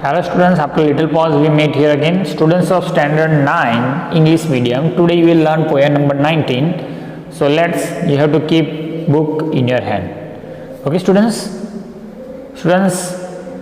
Hello students, after a little pause we meet here again. Students of standard 9 English medium, today you will learn poem number 19. So you have to keep book in your hand. Okay students,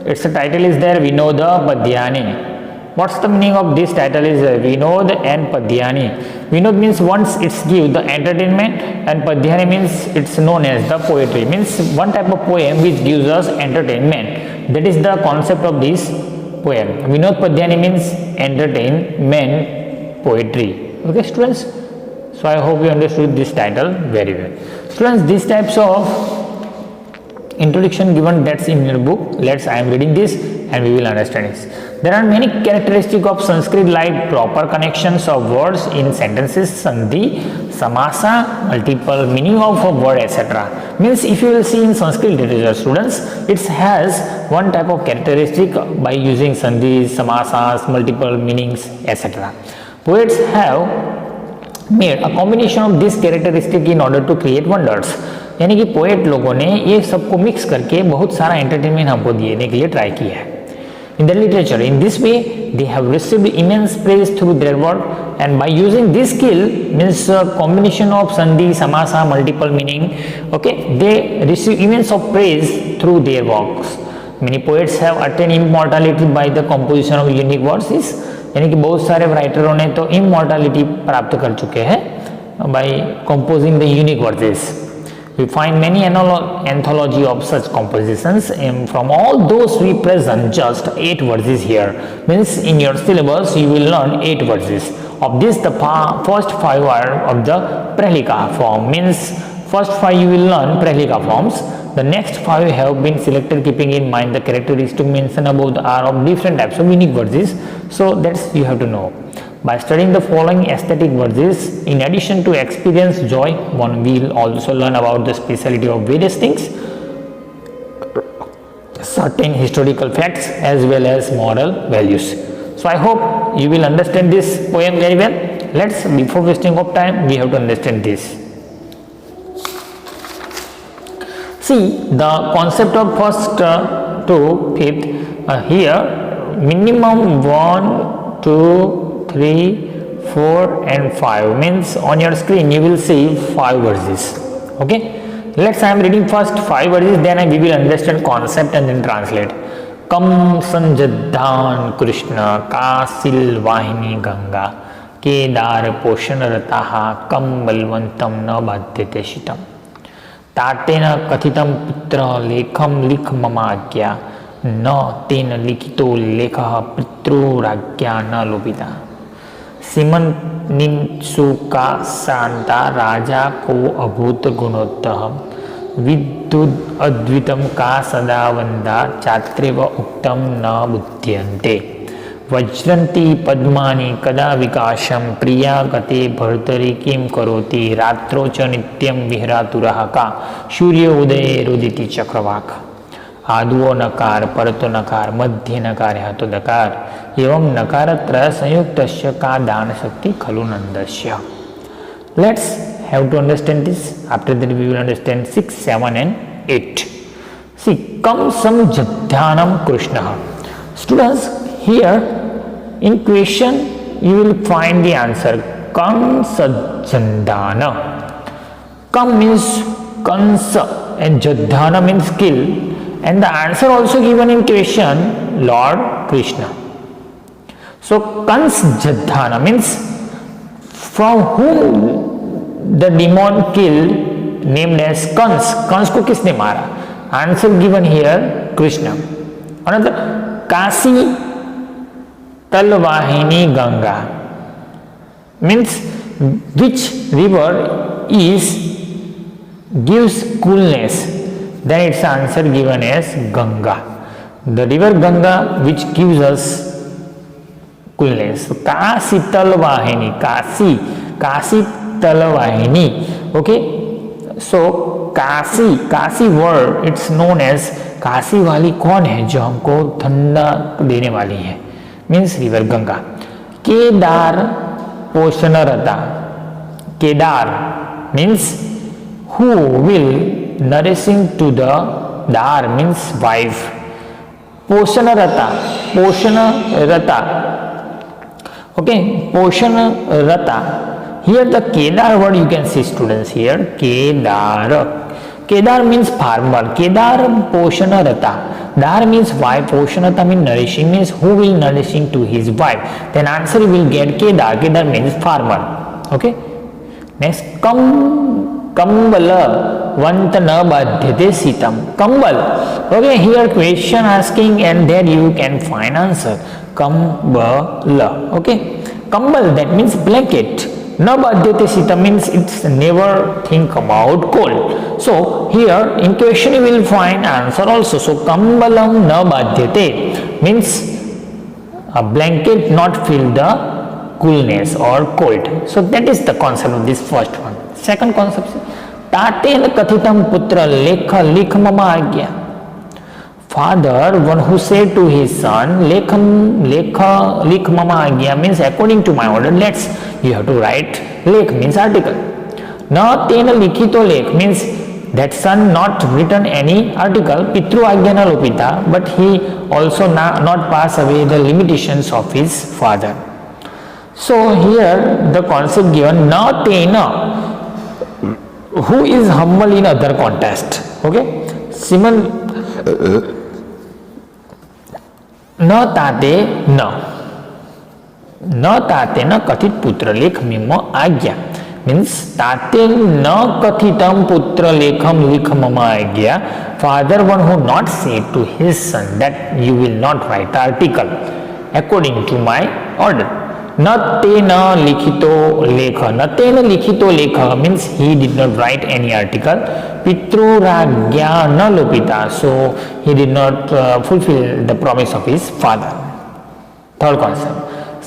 its title is there, Vinoda Padyani. What's the meaning of this title is Vinod and Padyani. Vinod means once it's give the entertainment, and Padyani means it's known as the poetry, means one type of poem which gives us entertainment. That is the concept of this poem. Vinod Padyani means entertainment poetry. Okay students, so I hope you understood this title very well. Students, these types of introduction given that's in your book. I am reading this and we will understand this. There are many characteristics of Sanskrit like proper connections of words in sentences, sandhi, samasa, multiple meaning of a word, etc. Means if you will see in Sanskrit literature students, it has one type of characteristic by using sandhis, samasas, multiple meanings, etc. Poets have made a combination of this characteristic in order to create wonders. यानी कि poet लोगों ने ये सबको mix करके बहुत सारा entertainment हमको देने के लिए ट्राई किया है. In the literature, in this way, they have received immense praise through their work, and by using this skill, means a combination of sandhi, samasa, multiple meaning, okay, they receive immense of praise through their works. Many poets have attained immortality by the composition of unique verses. यानी कि बहुत सारे राइटरों ने तो immortality प्राप्त कर चुके हैं by composing the unique verses. We find many anthology of such compositions, and from all those we present just 8 verses here. Means in your syllabus you will learn 8 verses. Of this, the first 5 are of the Prahelika form. Means first 5 you will learn Prahelika forms. The next 5 have been selected keeping in mind the characteristics mentioned above are of different types of unique verses. So that's you have to know. By studying the following aesthetic verses, in addition to experience joy, one will also learn about the speciality of various things, certain historical facts as well as moral values. So I hope you will understand this poem very well. Before wasting of time, we have to understand this. See, the concept of first to fifth here, minimum 1, 2, 3, 4 and 5 means on your screen you will see 5 verses. Okay, I am reading first 5 verses, then we will understand concept and then translate. Kam sanjadhan Krishna kasil vahini ganga kedar poshanarataha kam balvantam na badhyate shitam tatena kathitam putra lekham likh mamagya na tena likito lekha pitru ragya na lobita सीमन निंसुका शांता राजा को अभूत गुणोत्तः विद्युद अद्वितम का सदा वंदा चात्रेव उक्तम न बुध्यन्ते वज्रन्ति पद्मानि कदा विकाशम प्रिया गते भर्तरि किं करोति रात्रो च नित्यं विहरातुरः का सूर्य उदये रुदिति चक्रवाक आदुओ नकार परतो नकार मध्य नकार हतो दकार एवं नकारत्रय संयुक्तस्य का दान शक्ति खलु नंदस्य. Let's have to understand this. After that we will understand 6, 7 and 8. See, kam samjadhanam Krishna. Students, here in question you will find the answer kam sajjandana. Kam means kansa and jadhana means skill. And the answer also given in question, Lord Krishna. So, Kans Jadhana means from whom the demon killed, named as Kans. Kans ko kisne mara? Answer given here, Krishna. Another, Kasi Talvahini Ganga means which river gives coolness. Then its answer given as Ganga. The river Ganga which gives us coolness. So, Kasi Talvahini, Kasi Talvahini. Okay. So Kasi word it's known as Kashi वाली कौन है जो हमको ठंडा देने वाली है, means river Ganga. Kedar पोषणरता, Kedar means who will nourishing to the dar means wife, पोषणरता, पोषणरता. Okay, पोषणरता. Here the Kedar word you can see students here. Kedar. Kedar means farmer. Kedar poshanarata. Dar means wife. Poshanata means nourishing, means who will nourishing to his wife. Then answer you will get Kedar. Kedar means farmer. Okay. Next, Kambala Vantana Badhyate Sitam. Kambal. Okay, here question asking and there you can find answer. Kambala. Okay. Kambal, that means blanket. Na badhyate sita means it's never think about cold. So here in question you will find answer also. So kambalam na badhyate means a blanket not feel the coolness or cold. So that is the concept of this first one. Second concept, taten kathitam putra lekha likh mama agya. Father, one who said to his son, likh mama agya means according to my order. Let's, you have to write. Lekh means article. Na tena likhito lekh means that son not written any article. Pitru agya na lopita, but he also not pass away the limitations of his father. So here the concept given, na tena, who is humble in other context. Okay, Simon. न ताते न कथित पुत्र लेख meme आज्ञा means ताते न कथितम पुत्र लेखम लिख मम आज्ञा. Father one who not say to his son that you will not write article according to my order. न ते न लिखितो लेख, न तेन लिखितो लेख means he did not write any article. पितृराज्ञा न लोपिता, so he did not fulfil the promise of his father. Third concept,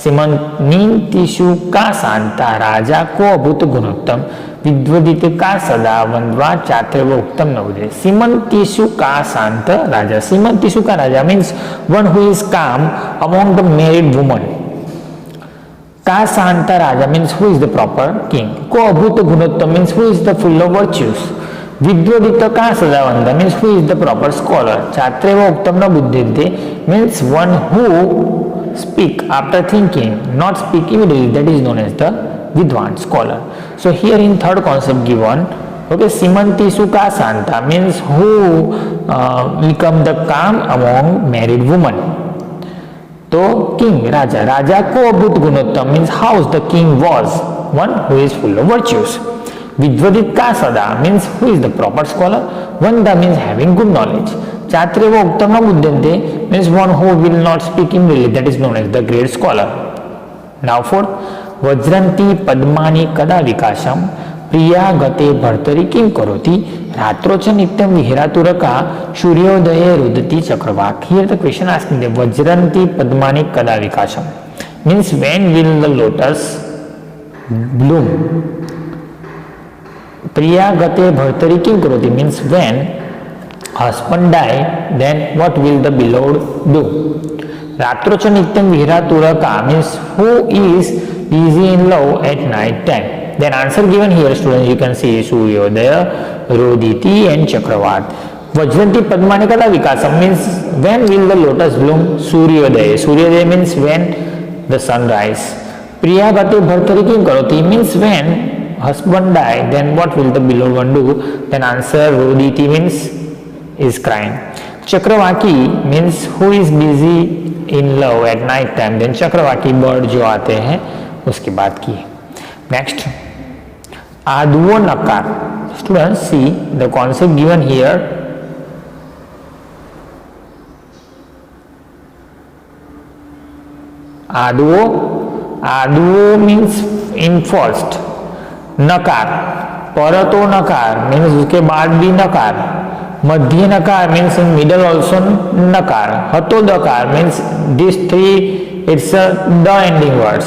सीमंतीषु का शांता राजा को अभूत गुणोत्तम विद्वदित का सदा वंद्वा चात्र उत्तम नवोदय. सीमंतीषु का शांत राजा, सीमंतीषु का राजा मीन्स वन हु इज काम अमोंग द मैरिड वुमन. का शांता राजा means who is the proper king. को अभूत गुणोत्तम means who is the full of virtues. विद्वदित का सदावंत means who is the proper scholar. छात्रे व उत्तम न बुद्धिते means one who speak after thinking, not speak immediately, that is known as the vidwan scholar. So here in third concept given, okay, Simantisu ka Santa means who become the calm among married women. तो king राजा, राजा को अभूत गुणोत्तम means how the king was one who is full of virtues. विद्वदित का सदा means who is the proper scholar. वंदा मीन्स हैविंग गुड नॉलेज. चात्रे व उत्तम बुद्धन्ते means one who will not speak in really, that is known as the great scholar. Now fourth, वज्रंती पद्मानी कदा विकासम प्रिया गते भर्तरी किं करोति रात्रोच नित्यम विहरातुरका सूर्योदये रुदति चक्रवाक. Here the question asking the vajranti padmani kada vikasam means when will the lotus bloom. Priya gate bhartari kim karoti means when husband die then what will the beloved do. Ratrocha nityam viharaturaka means who is busy in love at night time. Then answer given here students you can see Suryodaya, Roditi and Chakravat. Vajranti Padmani Kada Vikasam means when will the lotus bloom. Suryodaya, Suryodaya means when the sun rise. Priya Gate Bhartari Kim Karoti means when husband die then what will the beloved one do. Then answer Roditi means is crying. Chakravaki means who is busy in love at night time. Then Chakravaki bird जो आते हैं उसकी बात की. Next, आदुओ नकार. Students see the concept given here. आदुओ means in first. नकार, परतो नकार means उसके बाद भी नकार. मध्य नकार means in middle also नकार. हतो दकार means these three it's the ending words.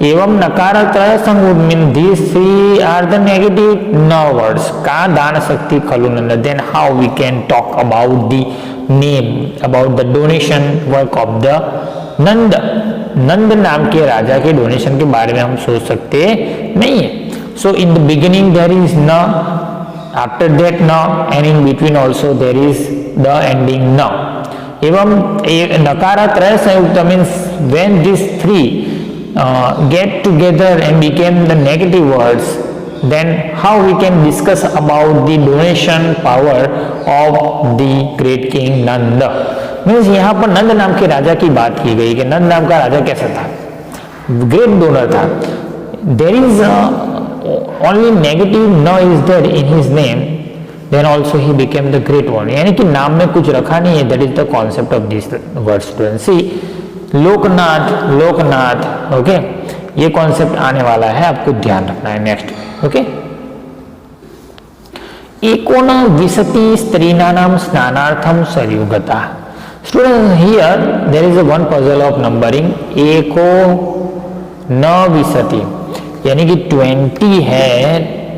एवं नकार त्रय संगुण mean these three are the negative no words. का दान शक्ति खलु नंद. Then how we can talk about the name, about the donation work of the नंद. नंद नाम के राजा के डोनेशन के बारे में हम सोच सकते नहीं है. So in the beginning there is na, after that na, and in between also there is the ending na. एवं नकारात्रय संयुक्त means when this three get together and became the negative words, then how we can discuss about the donation power of the great king Nanda. Means यहाँ पर नंद नाम के राजा की बात की गई कि नंद नाम का राजा कैसा था, ग्रेट डोनर था. देर इज ओनली नेगेटिव न is there in his name, then also he became the great one. यानी कि नाम में कुछ रखा नहीं है. That is the concept of this word student. See Loknath, Loknath, okay, ये कॉन्सेप्ट आने वाला है, आपको ध्यान रखना है. नेक्स्ट, ओके, एकोन विशति स्त्रीणानां स्नानार्थम सरयुगता. Student here there is one puzzle of numbering. एको न विशति यानी कि 20 है,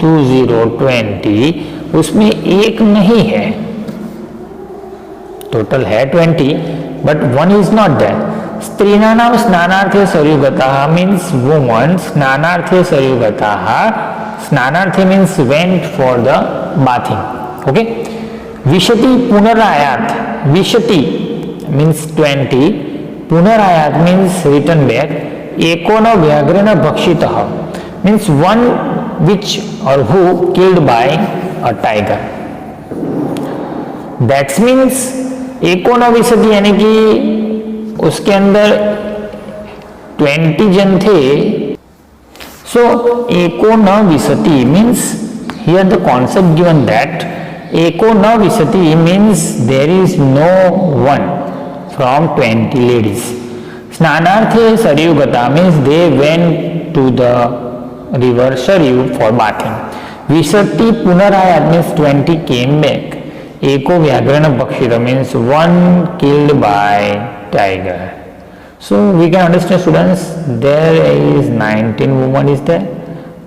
20 उसमें एक नहीं है. टोटल है 20 but one is not there. स्त्रीणानां स्नानार्थे सरयुगताः मीन्स वुमन स्नानार्थे सरयुगताः. स्नानार्थे means went for the bathing. Okay. विशति पुनरायात. विशति मीन्स 20, पुनरायात मीन्स रिटर्न बैक. एकोन व्याघ्रेण भक्षितः मीन्स वन विच और who killed by a tiger. That's means एकोन विशति यानी कि उसके अंदर 20 जन थे. सो एको न विशति means here the concept given that एको न विशति means there is no one from 20 ladies. स्नानार्थे सरयुगता means they went to the river Saryu for bathing. विशति पुनरायात मीन्स 20 केम बैक. एको व्याघ्रेण भक्षित means one killed by tiger. So we can understand students, there is 19 women is there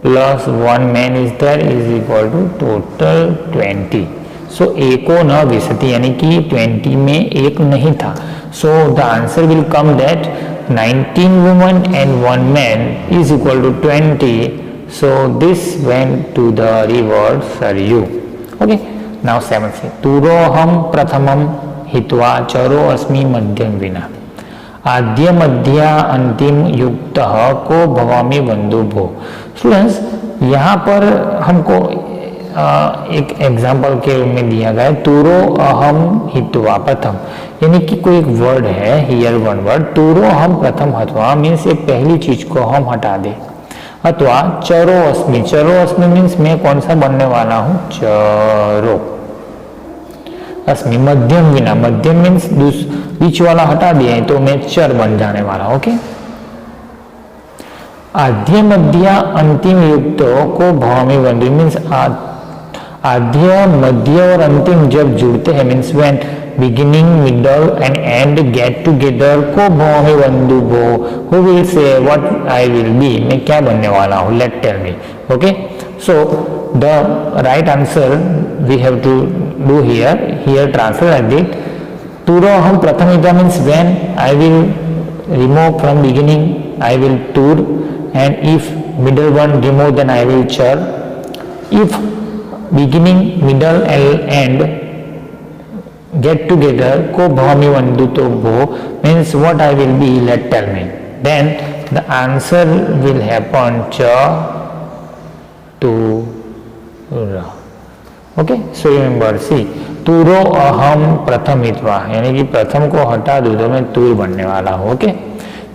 plus one man is there is equal to total 20. So एको न विशति यानी कि 20 में एक नहीं था. So the answer will come that 19 women and one man is equal to 20. So this went to the river Saryu. Okay. Now 7th. तुरोहम प्रथमम हित्वा चरो अस्मि मध्यम विना. आद्य मध्य अंतिम युक्त को भवामि बंधु भो. स्टूडेंट्स यहाँ पर हमको एक एग्जाम्पल के रूप में दिया गया है तुरो अहम हित्वा प्रथम. यानी कि कोई एक वर्ड है, हियर वन वर्ड तुरो हम प्रथम हत्वा मीन्स ये पहली चीज को हम हटा दे. अथवा चरो अस्मि. चरो अस्मि मीन्स मैं कौन सा बनने वाला हूं, चरो अस्मि. मध्यम विना, मध्यम मीन्स बीच वाला हटा दिया है तो मैं चर बन जाने वाला. ओके. आद्य मध्य अंतिम युक्त को भवामि बंधु मीन्स आद्य मध्य और अंतिम जब जुड़ते हैं means when beginning, middle and end get together को भवामि बंधु भो. Who will say what I will be? मैं क्या बनने वाला हूँ? Let tell me. Okay. So the right answer we have to do here. Here translate like this. Turo हम प्रथमिता means when I will remove from beginning I will tur, and if middle one remove then I will char. If beginning, middle and end get together ko bhami vandu to bo means what I will be, let tell me. Then the answer will happen cha tu ra. Okay, so remember, see तुरो अहम प्रथमित्वा यानी कि प्रथम को हटा दूं तो मैं तुर बनने वाला हूँ. ओके.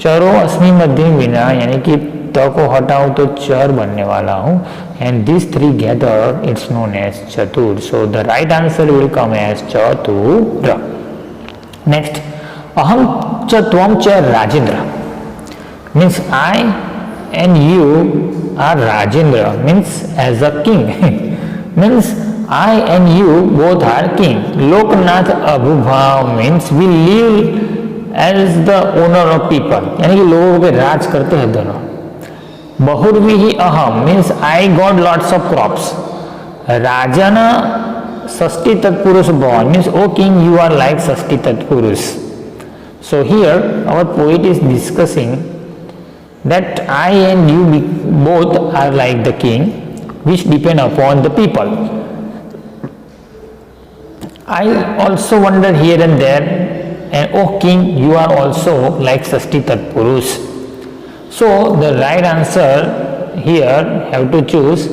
चरो अस्मि मध्यम विना यानी कि त को हटाऊं तो चर बनने वाला हूँ. And this three gather it's known as चतुर. So the right answer will come as चतुर. नेक्स्ट, अहम च त्वम च राजेंद्र means I and you are राजेंद्र means as a king. Means I and you both are king. Loknath Abhubhav means we live as the owner of people. यानी कि लोगों के राज करते हैं दोनों. बहुर्विहि अहम means I got lots of crops. Rajana Sasti Tatpurush born means oh king you are like Sasti Tatpurush. So here our poet is discussing that I and you both are like the king which depend upon the people. I also wonder here and there and oh king, you are also like Sashti Tatpurush. So the right answer here have to choose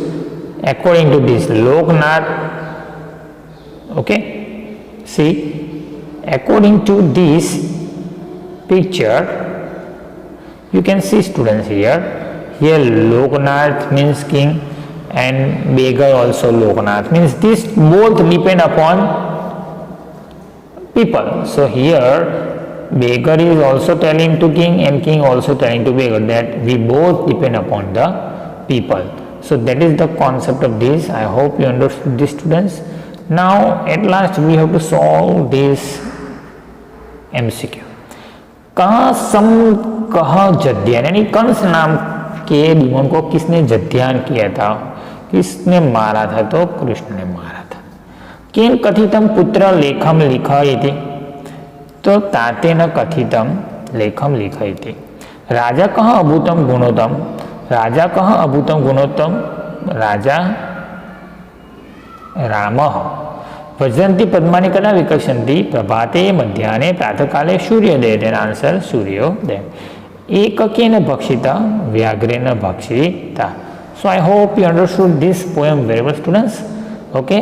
according to this Loknath. Okay, see, according to this picture, you can see students here. Here Loknath means king and beggar also Loknath means this both depend upon people. So here beggar is also telling to king and king also telling to beggar that we both depend upon the people. So that is the concept of this. I hope you understood this, students. Now at last we have to solve this MCQ. कहा सम कहा जद्यान, यानी कंस नाम के demon को किसने जद्यान किया था, किसने मारा था, तो कृष्ण ने मारा था. केन कथितम पुत्र लेखम लिखयति, तो तातेन कथितम लेखम लिखयति. राजा कह अभूतम गुणोत्तम, राजा कह अभूतम गुणोत्तम, राजा रामः. भजन्ति पद्मानि कदा विकसन्ति, प्रभाते मध्याह्ने प्रातःकाले सूर्योदये. देन आंसर सूर्योदय. एककेन भक्षिता, व्याघ्रेण भक्षिता. So I hope you understood this poem very well, students. Okay,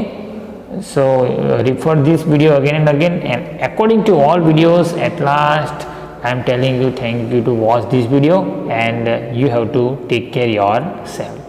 so refer this video again and again, and according to all videos, at last I am telling you, thank you to watch this video, and you have to take care yourself.